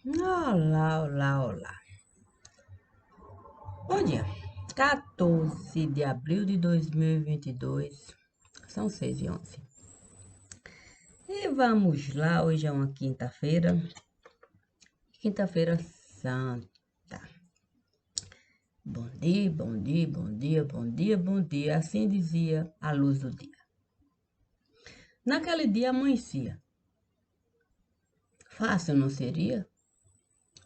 Olá, olá, olá. Bom dia. 14 de abril de 2022. São 6h11. E vamos lá, hoje é uma quinta-feira. Quinta-feira santa. Bom dia, bom dia, bom dia, bom dia, bom dia. Assim dizia a luz do dia. Naquele dia amanhecia. Fácil não seria,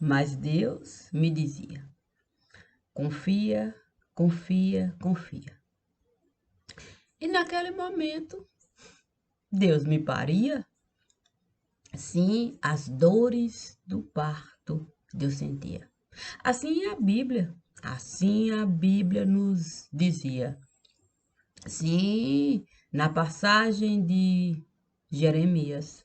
mas Deus me dizia: confia, confia, confia. E naquele momento, Deus me paria. Sim, as dores do parto Deus sentia. Assim a Bíblia nos dizia. Sim, na passagem de Jeremias.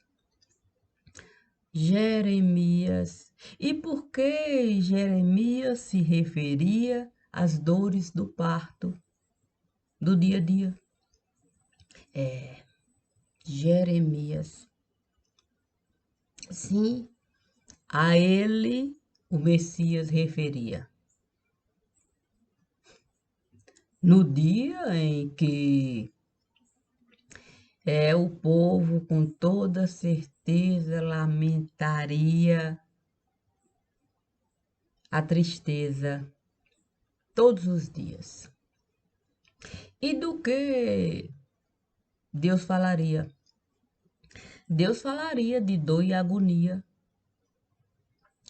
Jeremias. E por que Jeremias se referia às dores do parto do dia a dia? Jeremias. Sim, a ele o Messias referia. No dia em que o povo com toda certeza lamentaria a tristeza todos os dias. E do que Deus falaria? Deus falaria de dor e agonia.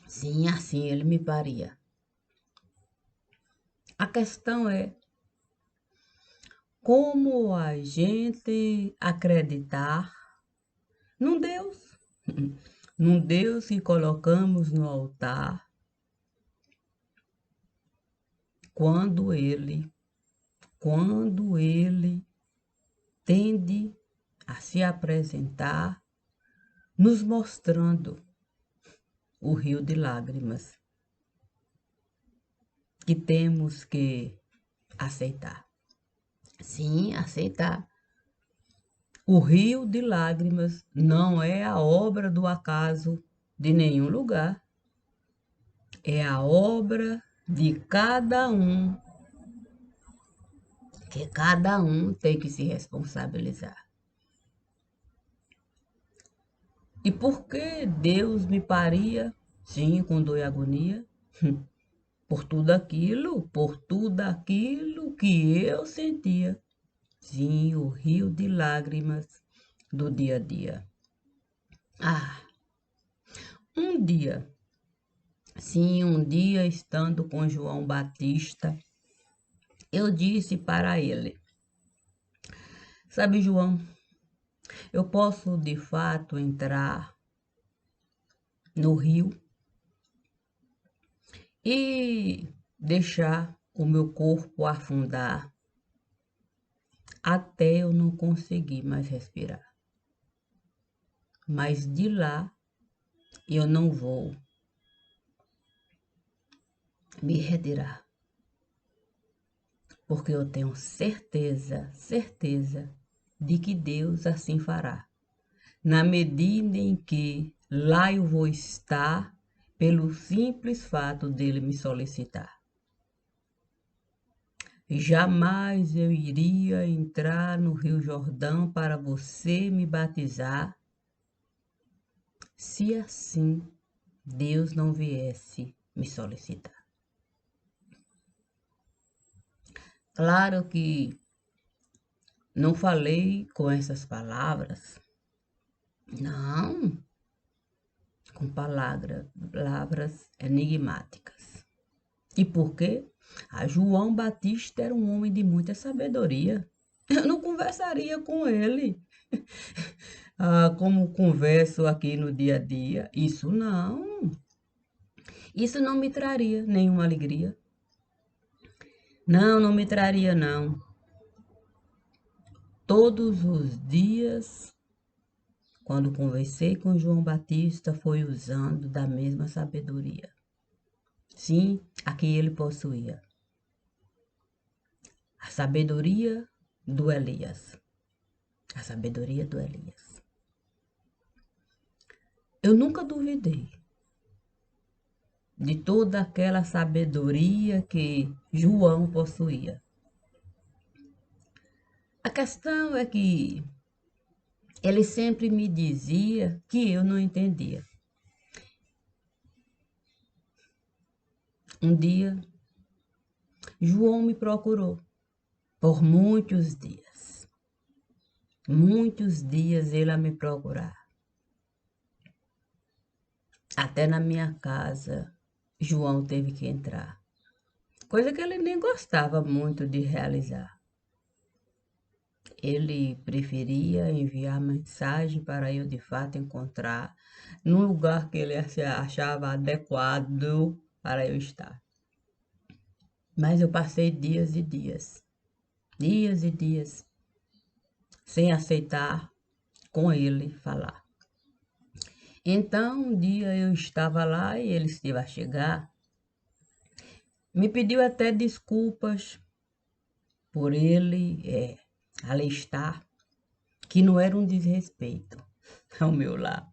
Sim, assim ele me paria. A questão é como a gente acreditar num Deus, num Deus que colocamos no altar quando ele tende a se apresentar, nos mostrando o rio de lágrimas que temos que aceitar. Sim, aceitar. O rio de lágrimas não é a obra do acaso de nenhum lugar. É a obra de cada um, que cada um tem que se responsabilizar. E por que Deus me paria, sim, com dor e agonia? Por tudo aquilo que eu sentia. Sim, o rio de lágrimas do dia a dia. Ah, um dia, sim, um dia estando com João Batista, eu disse para ele: sabe, João, eu posso de fato entrar no rio e deixar o meu corpo afundar até eu não conseguir mais respirar. Mas de lá eu não vou me retirar, porque eu tenho certeza de que Deus assim fará, na medida em que lá eu vou estar pelo simples fato dele me solicitar. Jamais eu iria entrar no Rio Jordão para você me batizar, se assim Deus não viesse me solicitar. Claro que não falei com essas palavras, não, com palavras enigmáticas. E por quê? João Batista era um homem de muita sabedoria. Eu não conversaria com ele como converso aqui no dia a dia. Isso não. Isso não me traria nenhuma alegria. Não, não me traria, não. Todos os dias, quando conversei com João Batista, foi usando da mesma sabedoria. Sim, a que ele possuía. A sabedoria do Elias. A sabedoria do Elias. Eu nunca duvidei de toda aquela sabedoria que João possuía. A questão é que ele sempre me dizia que eu não entendia. Um dia, João me procurou por muitos dias. Muitos dias ele a me procurar. Até na minha casa, João teve que entrar. Coisa que ele nem gostava muito de realizar. Ele preferia enviar mensagem para eu de fato encontrar num lugar que ele achava adequado para eu estar. Mas eu passei dias e dias, sem aceitar com ele falar. Então, um dia eu estava lá e ele esteve a chegar. Me pediu até desculpas por ele ali estar, que não era um desrespeito ao meu lar.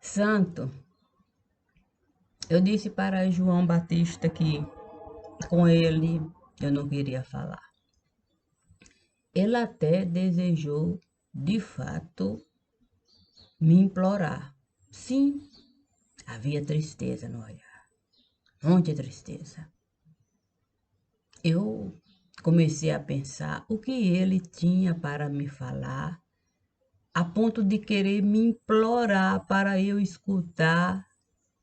Santo, eu disse para João Batista que com ele eu não queria falar. Ele até desejou, de fato, me implorar. Sim, havia tristeza no olhar, muita tristeza. Eu comecei a pensar o que ele tinha para me falar, a ponto de querer me implorar para eu escutar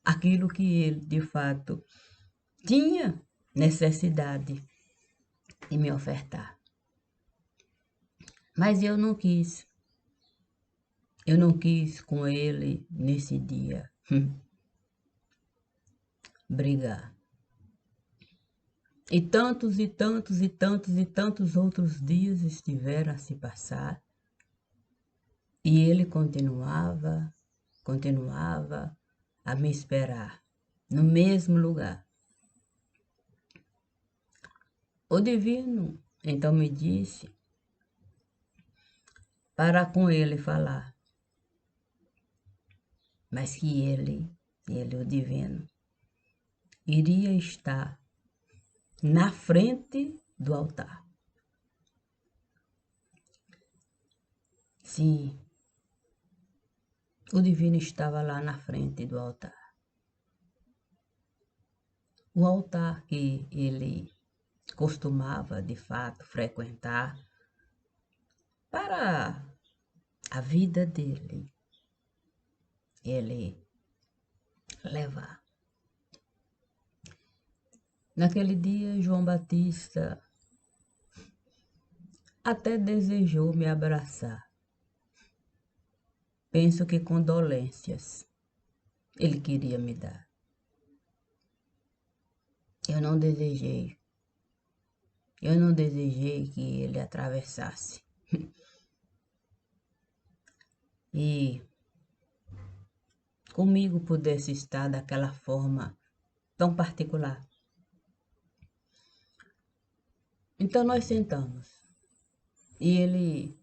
aquilo que ele, de fato, tinha necessidade de me ofertar. Mas eu não quis. Eu não quis com ele nesse dia brigar. E tantos e tantos e tantos e tantos outros dias estiveram a se passar. E ele continuava a me esperar no mesmo lugar. O divino então me disse para com ele falar, mas que ele, o divino, iria estar na frente do altar. Sim, o divino estava lá na frente do altar. O altar que ele costumava, de fato, frequentar para a vida dele, ele levar. Naquele dia, João Batista até desejou me abraçar. Penso que condolências ele queria me dar. Eu não desejei que ele atravessasse. E comigo pudesse estar daquela forma tão particular. Então nós sentamos. E ele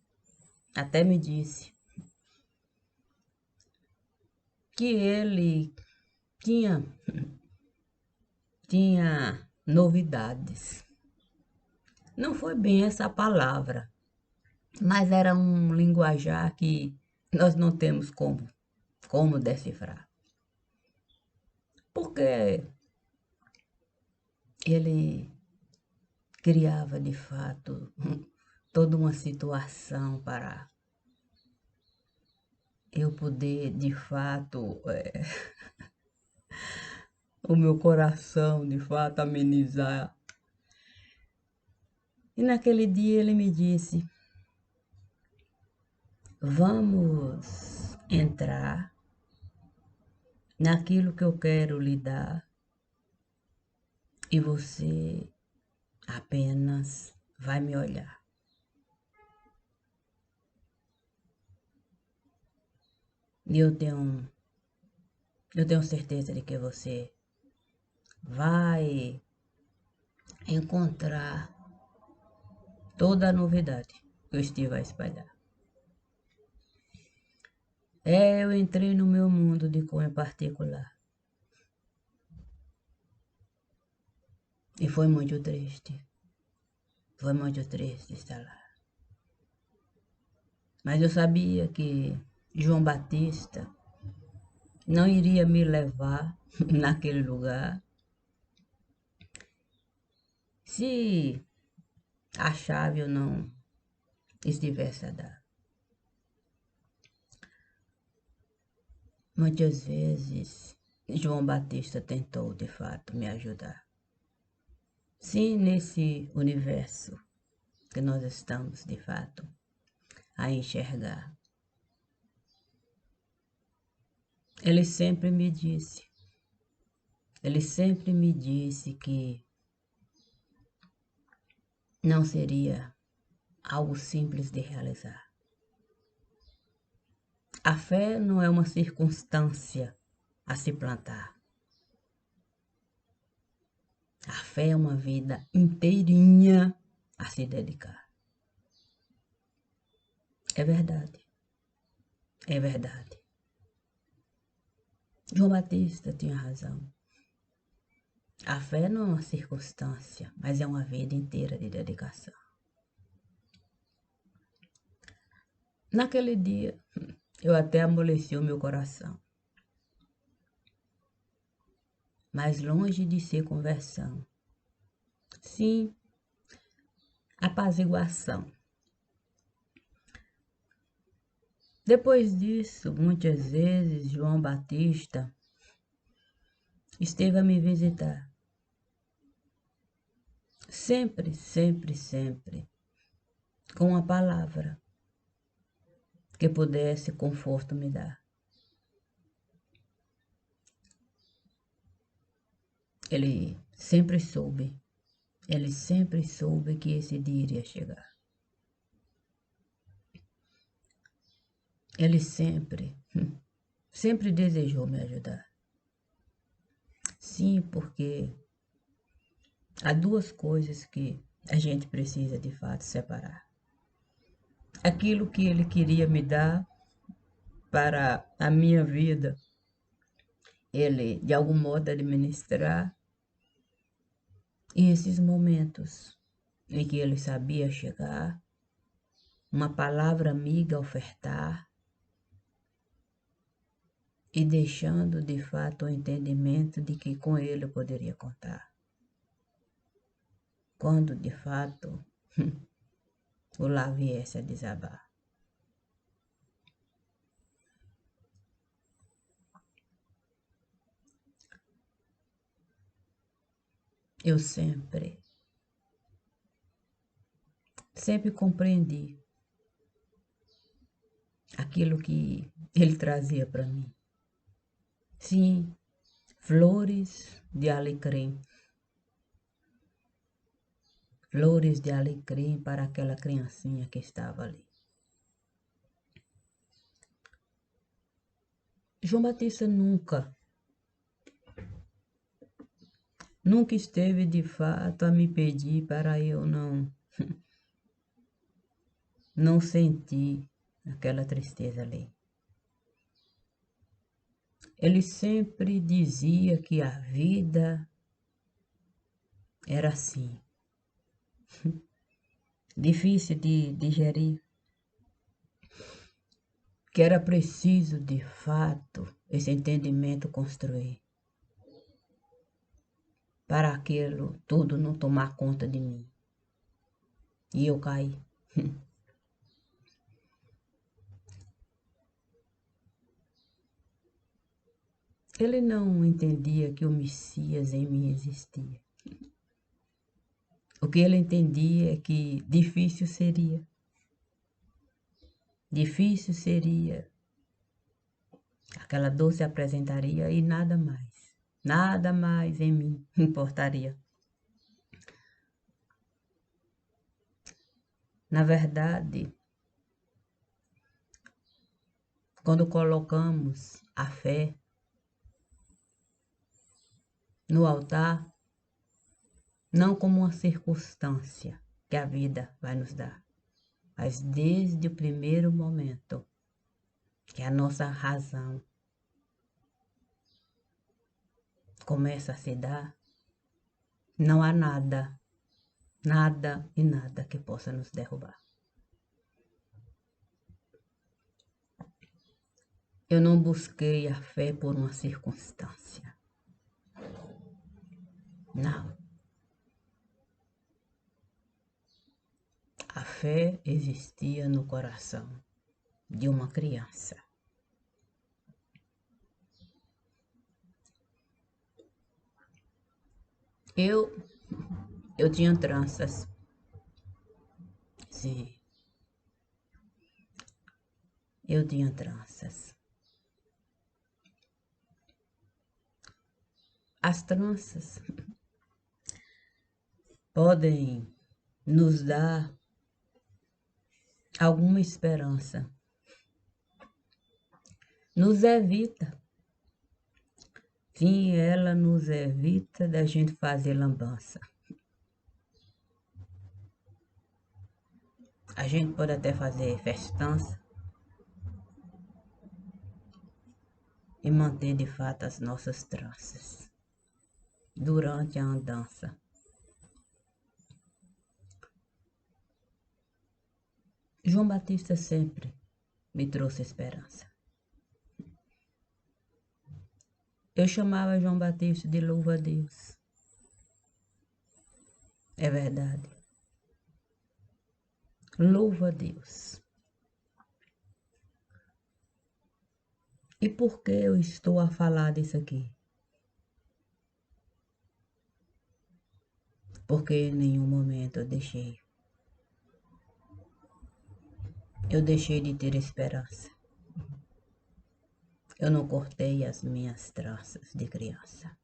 até me disse que ele tinha novidades. Não foi bem essa palavra, mas era um linguajar que nós não temos como decifrar. Porque ele criava de fato toda uma situação para eu poder de fato o meu coração de fato amenizar. E naquele dia ele me disse: vamos entrar naquilo que eu quero lhe dar e você apenas vai me olhar. E eu tenho certeza de que você vai encontrar toda a novidade que eu estive a espalhar. Eu entrei no meu mundo de cunho particular. E foi muito triste. Foi muito triste estar lá. Mas eu sabia que João Batista não iria me levar naquele lugar se a chave eu não estivesse a dar. Muitas vezes, João Batista tentou, de fato, me ajudar. Sim, nesse universo que nós estamos, de fato, a enxergar. Ele sempre me disse que não seria algo simples de realizar. A fé não é uma circunstância a se plantar. A fé é uma vida inteirinha a se dedicar. É verdade. É verdade. João Batista tinha razão. A fé não é uma circunstância, mas é uma vida inteira de dedicação. Naquele dia, eu até amoleci o meu coração. Mas longe de ser conversão. Sim, apaziguação. Depois disso, muitas vezes, João Batista esteve a me visitar. Sempre, sempre, sempre, com uma palavra que pudesse conforto me dar. Ele sempre soube que esse dia iria chegar. Ele sempre desejou me ajudar. Sim, porque há duas coisas que a gente precisa de fato separar. Aquilo que ele queria me dar para a minha vida, ele de algum modo administrar, e esses momentos em que ele sabia chegar, uma palavra amiga ofertar, e deixando de fato o entendimento de que com ele eu poderia contar. Quando de fato o lar viesse a desabar. Eu sempre compreendi aquilo que ele trazia para mim. Sim, flores de alecrim. Flores de alecrim para aquela criancinha que estava ali. João Batista nunca esteve de fato a me pedir para eu não sentir aquela tristeza ali. Ele sempre dizia que a vida era assim, difícil de digerir, que era preciso de fato esse entendimento construir para aquilo tudo não tomar conta de mim. E eu caí. Ele não entendia que o Messias em mim existia. O que ele entendia é que difícil seria, aquela dor se apresentaria e nada mais em mim importaria. Na verdade, quando colocamos a fé no altar, não como uma circunstância que a vida vai nos dar, mas desde o primeiro momento que a nossa razão começa a se dar, Não há nada, nada e nada que possa nos derrubar. Eu não busquei a fé por uma circunstância. Não. A fé existia no coração de uma criança. Eu tinha tranças. Sim, eu tinha tranças. As tranças podem nos dar alguma esperança. Nos evita. Sim, ela nos evita da gente fazer lambança. A gente pode até fazer festança e manter de fato as nossas tranças durante a andança. João Batista sempre me trouxe esperança. Eu chamava João Batista de louva a Deus. É verdade. Louva a Deus. E por que eu estou a falar disso aqui? Porque em nenhum momento eu deixei de ter esperança. Eu não cortei as minhas tranças de criança.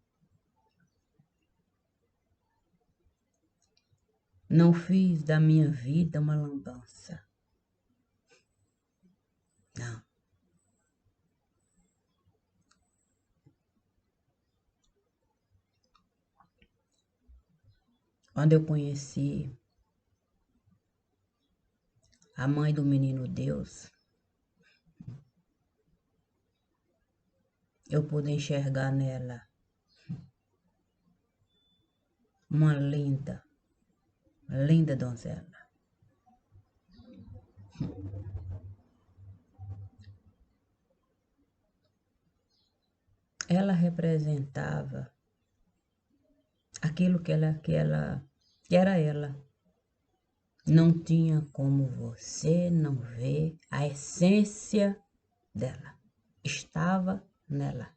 Não fiz da minha vida uma lambança. Não. Quando eu conheci a mãe do menino Deus, eu pude enxergar nela uma linda donzela. Ela representava aquilo que era ela. Não tinha como você não ver a essência dela. Estava nela.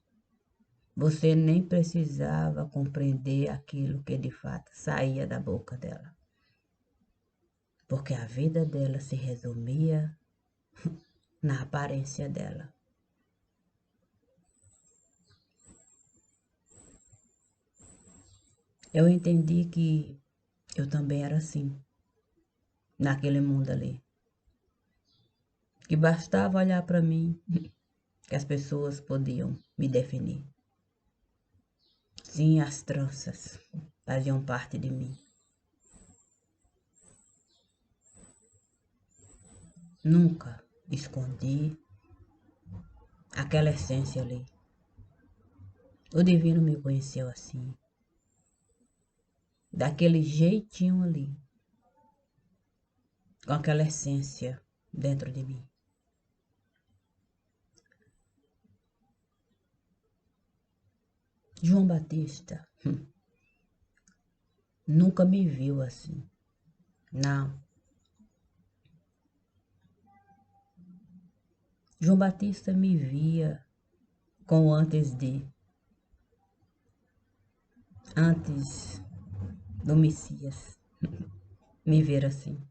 Você nem precisava compreender aquilo que de fato saía da boca dela. Porque a vida dela se resumia na aparência dela. Eu entendi que eu também era assim, naquele mundo ali. Que bastava olhar para mim, que as pessoas podiam me definir. Sim, as tranças faziam parte de mim. Nunca escondi aquela essência ali. O divino me conheceu assim, daquele jeitinho ali, com aquela essência dentro de mim. João Batista nunca me viu assim. Não. João Batista me via com antes do Messias me ver assim.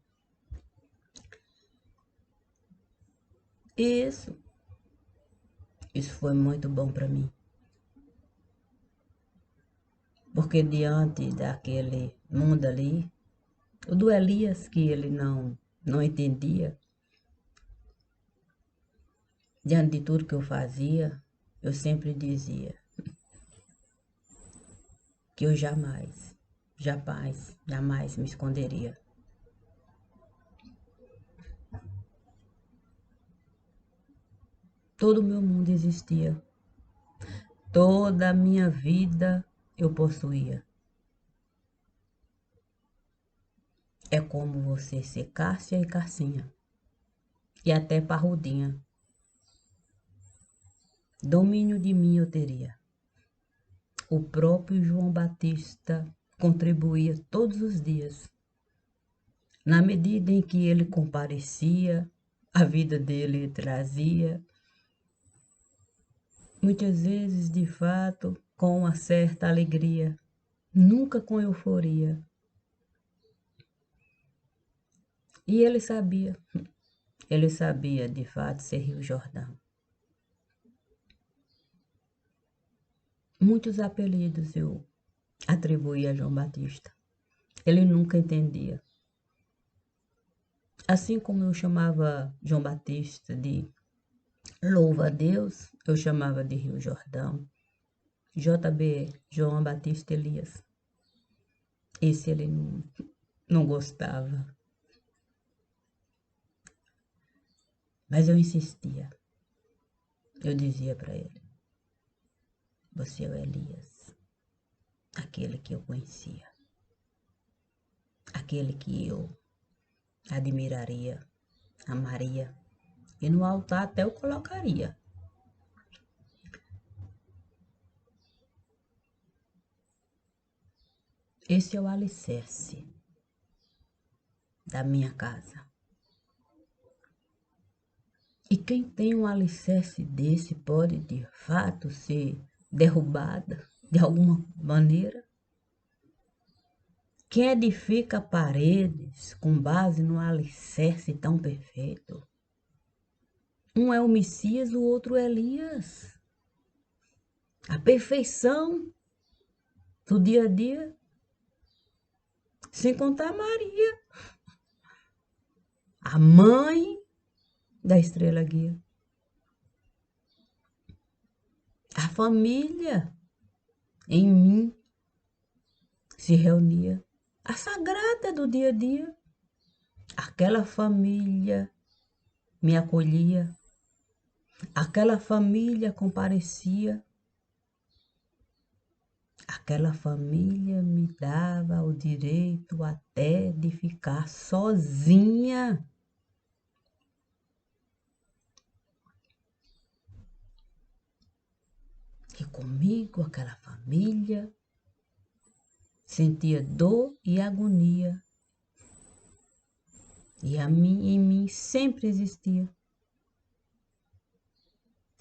Isso, isso foi muito bom para mim. Porque diante daquele mundo ali, o do Elias que ele não entendia, diante de tudo que eu fazia, eu sempre dizia que eu jamais me esconderia. Todo o meu mundo existia. Toda a minha vida eu possuía. É como você ser Cássia e Cassinha, e até parrudinha. Domínio de mim eu teria. O próprio João Batista contribuía todos os dias. Na medida em que ele comparecia, a vida dele trazia, muitas vezes, de fato, com uma certa alegria, nunca com euforia. E ele sabia de fato ser Rio Jordão. Muitos apelidos eu atribuía a João Batista. Ele nunca entendia. Assim como eu chamava João Batista de Louva a Deus, eu chamava de Rio Jordão. JB, João Batista Elias. Esse ele não gostava. Mas eu insistia. Eu dizia para ele: você é o Elias, aquele que eu conhecia, aquele que eu admiraria, amaria, e no altar até eu colocaria. Esse é o alicerce da minha casa. E quem tem um alicerce desse pode, de fato, ser derrubada de alguma maneira. Quem edifica paredes com base no alicerce tão perfeito? Um é o Messias, o outro é Elias. A perfeição do dia a dia, sem contar Maria, a mãe da estrela guia. A família em mim se reunia. A sagrada do dia a dia. Aquela família me acolhia. Aquela família comparecia. Aquela família me dava o direito até de ficar sozinha. Que comigo aquela família sentia dor e agonia. E em mim sempre existia.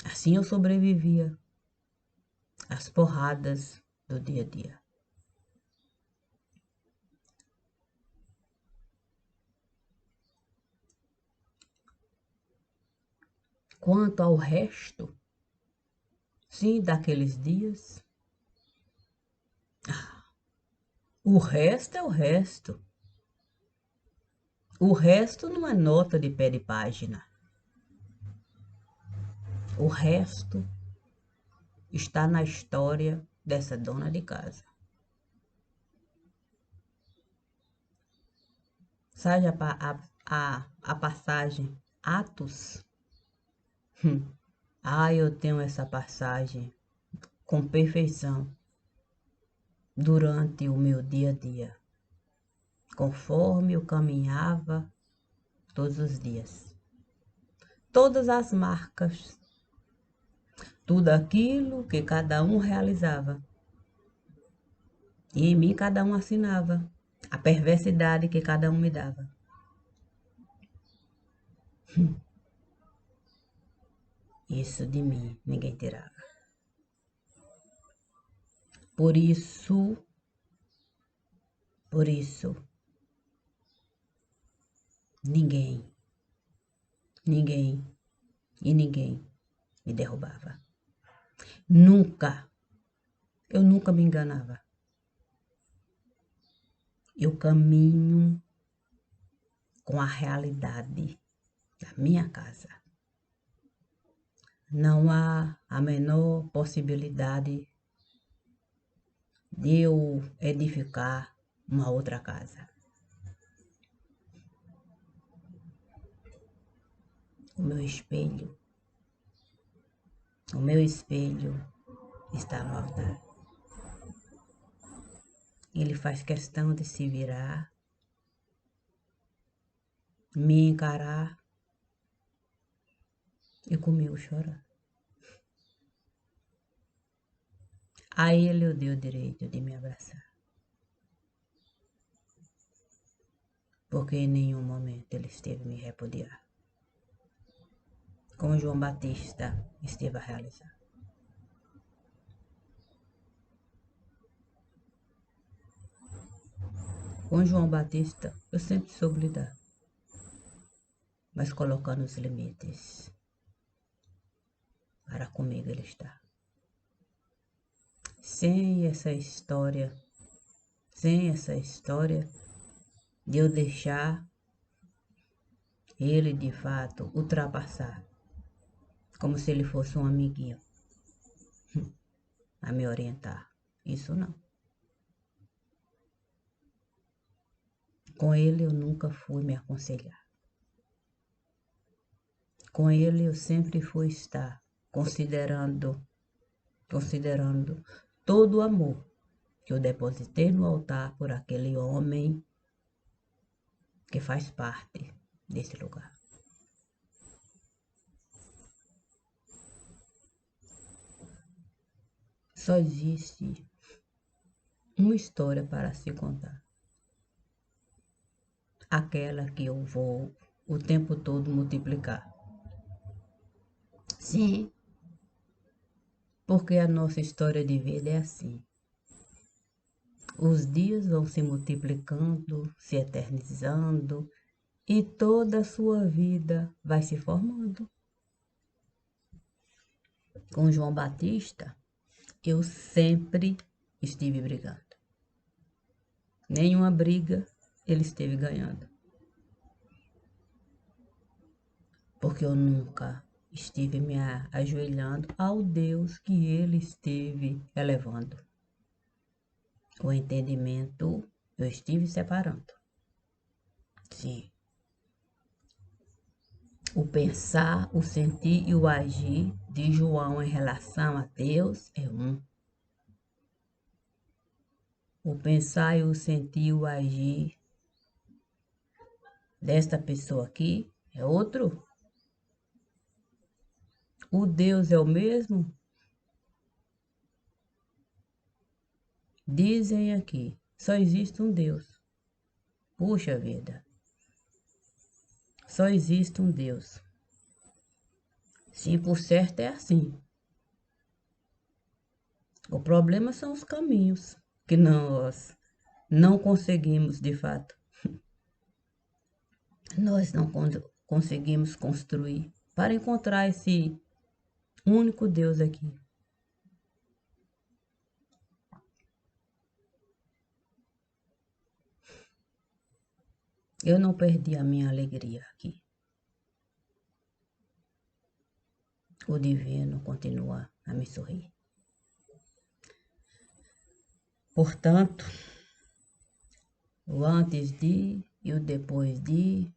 Assim eu sobrevivia às porradas do dia a dia. Quanto ao resto, sim, daqueles dias, o resto é o resto. O resto não é nota de pé de página. O resto está na história dessa dona de casa. Sabe a passagem Atos? Eu tenho essa passagem com perfeição durante o meu dia a dia, conforme eu caminhava todos os dias. Todas as marcas, tudo aquilo que cada um realizava. E em mim cada um assinava a perversidade que cada um me dava. Isso de mim ninguém tirava. Por isso, ninguém e ninguém me derrubava. Eu nunca me enganava. Eu caminho com a realidade da minha casa. Não há a menor possibilidade de eu edificar uma outra casa. O meu espelho está no altar. Ele faz questão de se virar me encarar e comigo chorar. A ele eu dei o direito de me abraçar, porque em nenhum momento ele esteve a me repudiar, como João Batista esteve a realizar. Com João Batista eu sempre soube lidar, mas colocando os limites. Para comigo ele está. Sem essa história de eu deixar ele de fato ultrapassar, como se ele fosse um amiguinho a me orientar. Isso não. Com ele eu nunca fui me aconselhar. Com ele eu sempre fui estar considerando todo o amor que eu depositei no altar por aquele homem que faz parte desse lugar. Só existe uma história para se contar. Aquela que eu vou o tempo todo multiplicar. Sim, porque a nossa história de vida é assim. Os dias vão se multiplicando, se eternizando, e toda a sua vida vai se formando. Com João Batista, eu sempre estive brigando. Nenhuma briga ele esteve ganhando. Porque eu nunca estive me ajoelhando ao Deus que ele esteve elevando. O entendimento eu estive separando. Sim. O pensar, o sentir e o agir de João em relação a Deus é um. O pensar e o sentir e o agir desta pessoa aqui é outro. O Deus é o mesmo? Dizem aqui, só existe um Deus. Puxa vida, só existe um Deus. Sim, por certo é assim. O problema são os caminhos que nós não conseguimos de fato. Nós não conseguimos construir para encontrar esse único Deus aqui. Eu não perdi a minha alegria aqui. O divino continua a me sorrir. Portanto, o antes de e o depois de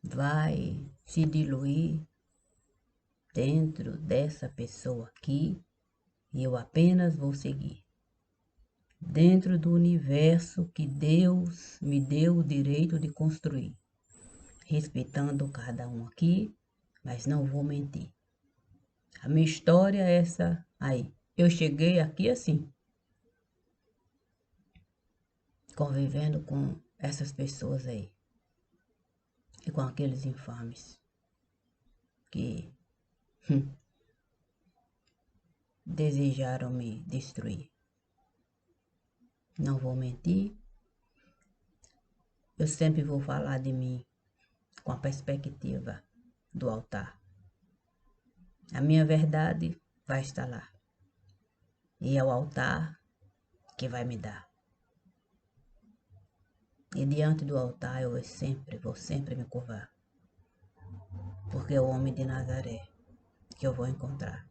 vai se diluir dentro dessa pessoa aqui e eu apenas vou seguir. Dentro do universo que Deus me deu o direito de construir. Respeitando cada um aqui, mas não vou mentir. A minha história é essa aí. Eu cheguei aqui assim, convivendo com essas pessoas aí. E com aqueles infames que desejaram me destruir. Não vou mentir. Eu sempre vou falar de mim com a perspectiva do altar. A minha verdade vai estar lá. E é o altar que vai me dar. E diante do altar eu vou sempre me curvar. Porque é o homem de Nazaré que eu vou encontrar.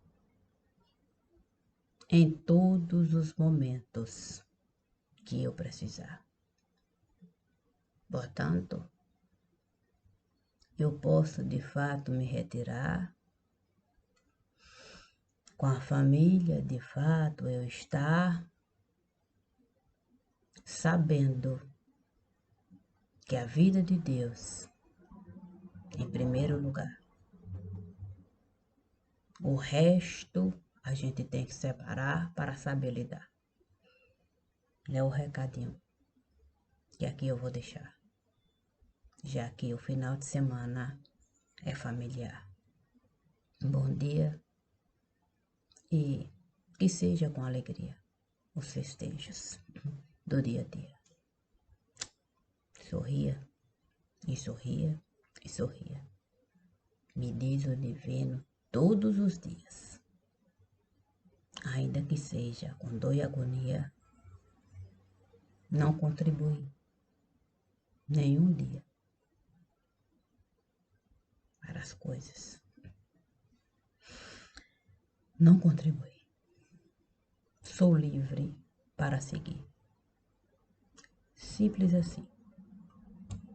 Em todos os momentos que eu precisar. Portanto, eu posso de fato me retirar. Com a família, de fato, eu estar sabendo que a vida de Deus em primeiro lugar. O resto a gente tem que separar para saber lidar. É o recadinho que aqui eu vou deixar, já que o final de semana é familiar. Bom dia e que seja com alegria os festejos do dia a dia. Sorria e sorria e sorria. Me diz o divino todos os dias. Ainda que seja com dor e agonia, não contribui nenhum dia para as coisas. Não contribui. Sou livre para seguir. Simples assim.